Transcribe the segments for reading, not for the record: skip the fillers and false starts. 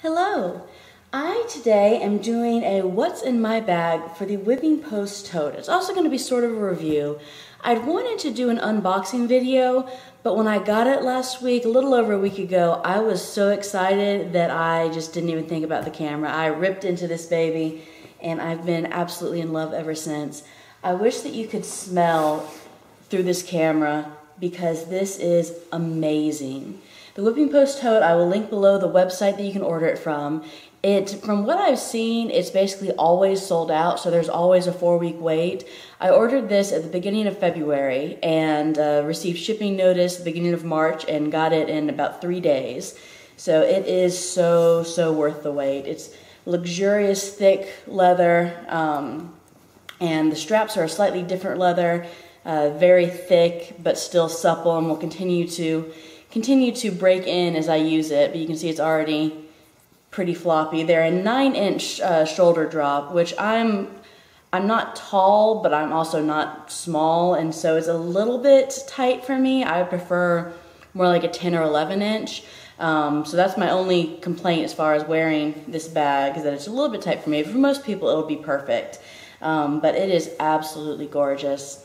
Hello! I today am doing a what's in my bag for the Whipping Post Tote. It's also going to be sort of a review. I'd wanted to do an unboxing video, but when I got it last week, a little over a week ago, I was so excited that I just didn't even think about the camera. I ripped into this baby and I've been absolutely in love ever since. I wish that you could smell through this camera because this is amazing. The Whipping Post Tote, I will link below the website that you can order it from. From what I've seen, it's basically always sold out, so there's always a 4-week wait. I ordered this at the beginning of February and received shipping notice at the beginning of March and got it in about 3 days. So it is so worth the wait. It's luxurious, thick leather, and the straps are a slightly different leather, very thick but still supple, and will continue to break in as I use it, but you can see it's already pretty floppy. They're a 9-inch shoulder drop, which I'm not tall, but I'm also not small, and so it's a little bit tight for me. I would prefer more like a 10 or 11 inch. So that's my only complaint as far as wearing this bag, is that it's a little bit tight for me. For most people, it'll be perfect, but it is absolutely gorgeous.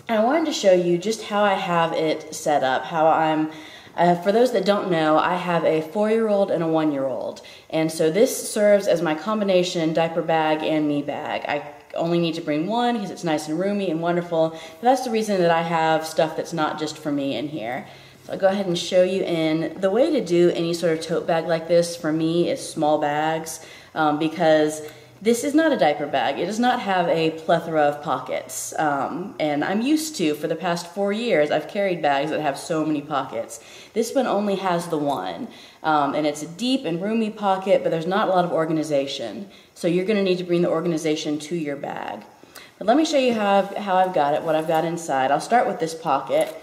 And I wanted to show you just how I have it set up, how for those that don't know, I have a 4-year-old and a 1-year-old. And so this serves as my combination diaper bag and me bag. I only need to bring one because it's nice and roomy and wonderful. But that's the reason that I have stuff that's not just for me in here. So I'll go ahead and show you in. The way to do any sort of tote bag like this for me is small bags, because this is not a diaper bag. It does not have a plethora of pockets. And I'm used to, for the past 4 years, I've carried bags that have so many pockets. This one only has the one. And it's a deep and roomy pocket, but there's not a lot of organization. So you're gonna need to bring the organization to your bag. But let me show you how I've got it, what I've got inside. I'll start with this pocket.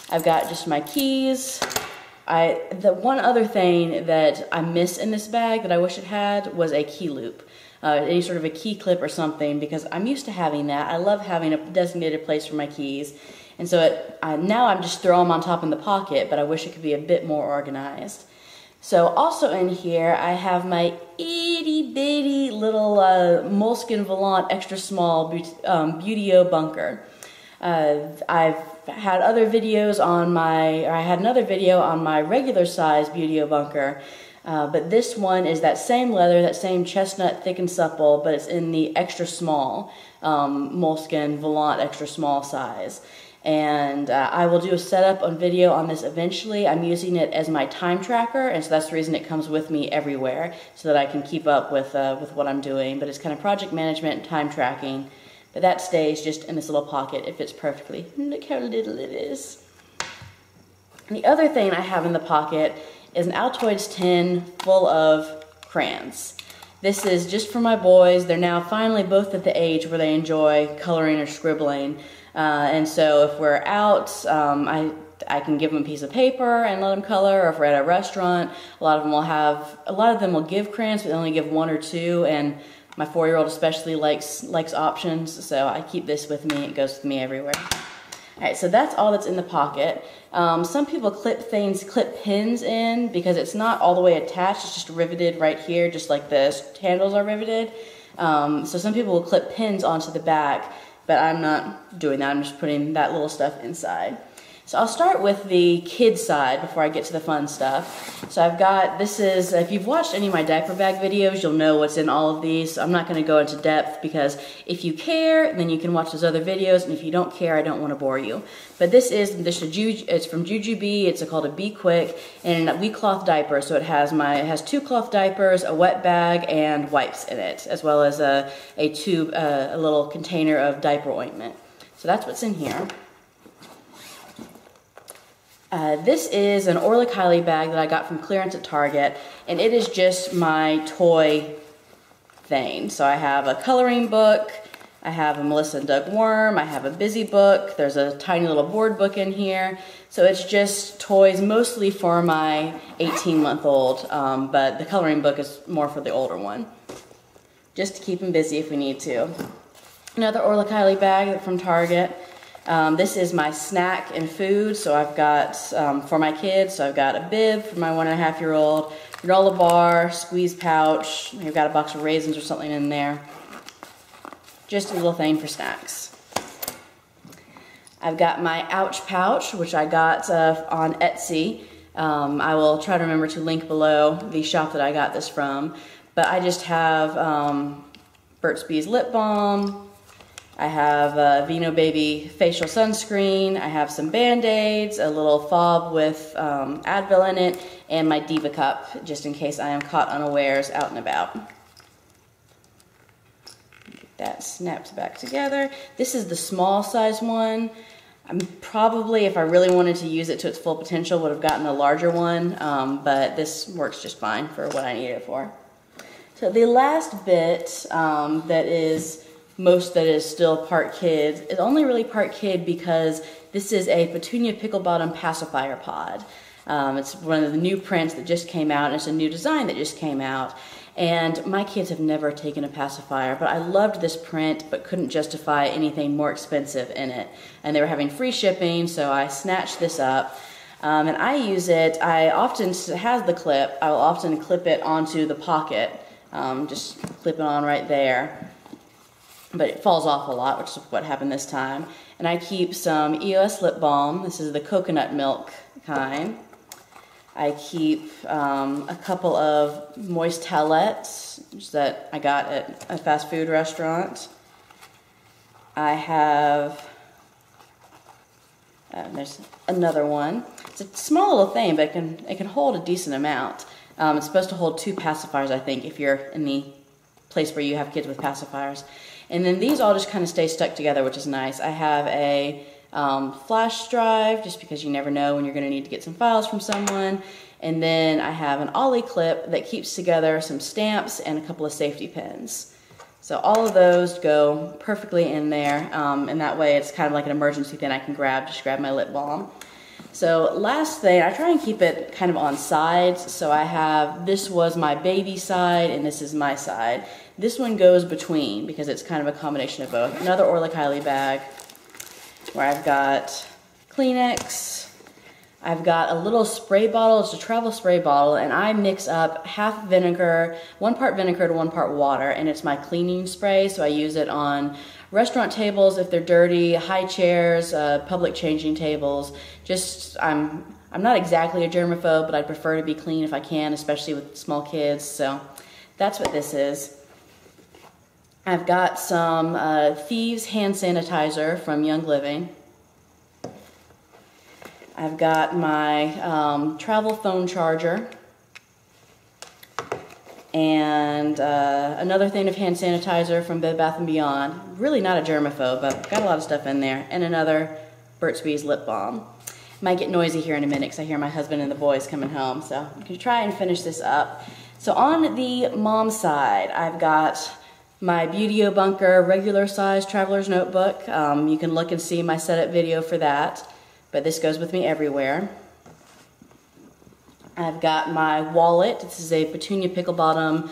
I've got just my keys. The one other thing that I miss in this bag that I wish it had was a key loop. Any sort of a key clip or something, because I'm used to having that. I love having a designated place for my keys. And so now I'm just throwing them on top in the pocket, but I wish it could be a bit more organized. So also in here, I have my itty bitty little moleskin volant extra small Beauty-O bunker. I've had other videos on I had another video on my regular size Beauty-O bunker. But this one is that same leather, that same chestnut, thick and supple, but it's in the extra small moleskin volant extra small size. And I will do a setup on video on this eventually. I'm using it as my time tracker, and so that's the reason it comes with me everywhere, so that I can keep up with what I'm doing. But it's kind of project management and time tracking. But that stays just in this little pocket. It fits perfectly. Look how little it is. And the other thing I have in the pocket is an Altoids tin full of crayons. This is just for my boys. They're now finally both at the age where they enjoy coloring or scribbling. And so if we're out, I can give them a piece of paper and let them color, or if we're at a restaurant, a lot of them will give crayons, but they only give 1 or 2, and my 4-year-old especially likes options, so I keep this with me. It goes with me everywhere. Alright, so that's all that's in the pocket. Some people clip pins in because it's not all the way attached, it's just riveted right here, just like the handles are riveted. So some people will clip pins onto the back, but I'm not doing that. I'm just putting that little stuff inside. So I'll start with the kid side before I get to the fun stuff. So I've got, if you've watched any of my diaper bag videos, you'll know what's in all of these. So I'm not going to go into depth, because if you care, then you can watch those other videos, and if you don't care, I don't want to bore you. But it's from Jujube. It's called a Be Quick, and a wee cloth diaper. So it has 2 cloth diapers, a wet bag, and wipes in it, as well as a tube, a little container of diaper ointment. So that's what's in here. This is an Orla Kylie bag that I got from clearance at Target, and it is just my toy thing. So I have a coloring book, I have a Melissa and Doug worm, I have a busy book, there's a tiny little board book in here. So it's just toys mostly for my 18-month-old, but the coloring book is more for the older one, just to keep him busy if we need to. Another Orla Kylie bag from Target. This is my snack and food, so I've got, for my kids, so I've got a bib for my 1.5-year-old, granola bar, squeeze pouch. You've got a box of raisins or something in there. Just a little thing for snacks. I've got my ouch pouch, which I got on Etsy. I will try to remember to link below the shop that I got this from. But I just have Burt's Bees lip balm. I have Vino Baby facial sunscreen. I have some Band-Aids, a little fob with Advil in it, and my Diva cup, just in case I am caught unawares out and about. Get that snapped back together. This is the small size one. I'm probably, if I really wanted to use it to its full potential, would have gotten a larger one, but this works just fine for what I need it for. So the last bit that is still part kid is only really part kid because this is a Petunia Pickle Bottom pacifier pod. It's one of the new prints that just came out, and it's a new design that just came out. And my kids have never taken a pacifier, but I loved this print but couldn't justify anything more expensive in it. And they were having free shipping, so I snatched this up. And I use it, it has the clip, I will often clip it onto the pocket. Just clip it on right there. But it falls off a lot, which is what happened this time. And I keep some Eos Lip-Balm. This is the coconut milk kind. I keep a couple of moist towelettes that I got at a fast food restaurant. I have, there's another one. It's a small little thing, but it can hold a decent amount. It's supposed to hold 2 pacifiers, I think, if you're in the place where you have kids with pacifiers. And then these all just kind of stay stuck together, which is nice. I have a flash drive, just because you never know when you're going to need to get some files from someone. And then I have an ollie clip that keeps together some stamps and a couple of safety pins. So all of those go perfectly in there, and that way it's kind of like an emergency thing I can just grab my lip balm. So last thing, I try and keep it kind of on sides. So I have, this was my baby side and this is my side. This one goes between because it's kind of a combination of both. Another Orla Kylie bag where I've got Kleenex. I've got a little spray bottle. It's a travel spray bottle, and I mix up half vinegar, 1 part vinegar to 1 part water, and it's my cleaning spray. So I use it on restaurant tables if they're dirty, high chairs, public changing tables. Just, I'm not exactly a germaphobe, but I prefer to be clean if I can, especially with small kids. So that's what this is. I've got some Thieves hand sanitizer from Young Living. I've got my travel phone charger. And another thing of hand sanitizer from Bed Bath & Beyond. Really not a germaphobe, but got a lot of stuff in there. And another Burt's Bees lip balm. Might get noisy here in a minute because I hear my husband and the boys coming home. So I'm going to try and finish this up. So on the mom side, I've got my Beauty Bunker regular size traveler's notebook. You can look and see my setup video for that. But this goes with me everywhere. I've got my wallet. This is a Petunia Pickle Bottom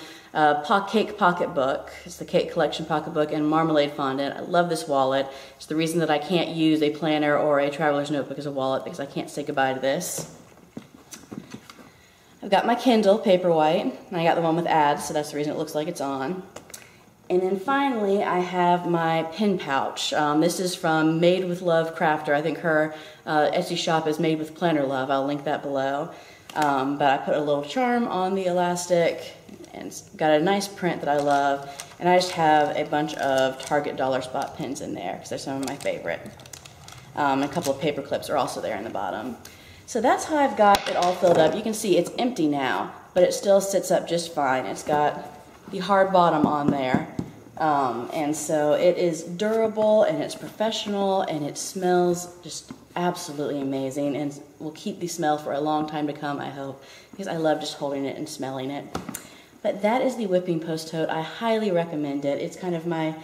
cake pocketbook. It's the cake collection pocketbook and marmalade fondant. I love this wallet. It's the reason that I can't use a planner or a traveler's notebook as a wallet because I can't say goodbye to this. I've got my Kindle Paperwhite, and I got the one with ads, so that's the reason it looks like it's on. And then finally, I have my pen pouch. This is from Made with Love Crafter. I think her Etsy shop is Made with Planner Love. I'll link that below. But I put a little charm on the elastic, and it's got a nice print that I love. And I just have a bunch of Target Dollar Spot pins in there because they're some of my favorite. A couple of paper clips are also there in the bottom. So that's how I've got it all filled up. You can see it's empty now, but it still sits up just fine. It's got the hard bottom on there. And so it is durable and it's professional and it smells just absolutely amazing and will keep the smell for a long time to come, I hope, because I love just holding it and smelling it. But that is the Whipping Post Tote. I highly recommend it. It's kind of my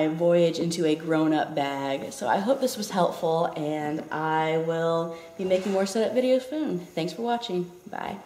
voyage into a grown-up bag. So I hope this was helpful, and I will be making more setup videos soon. Thanks for watching. Bye.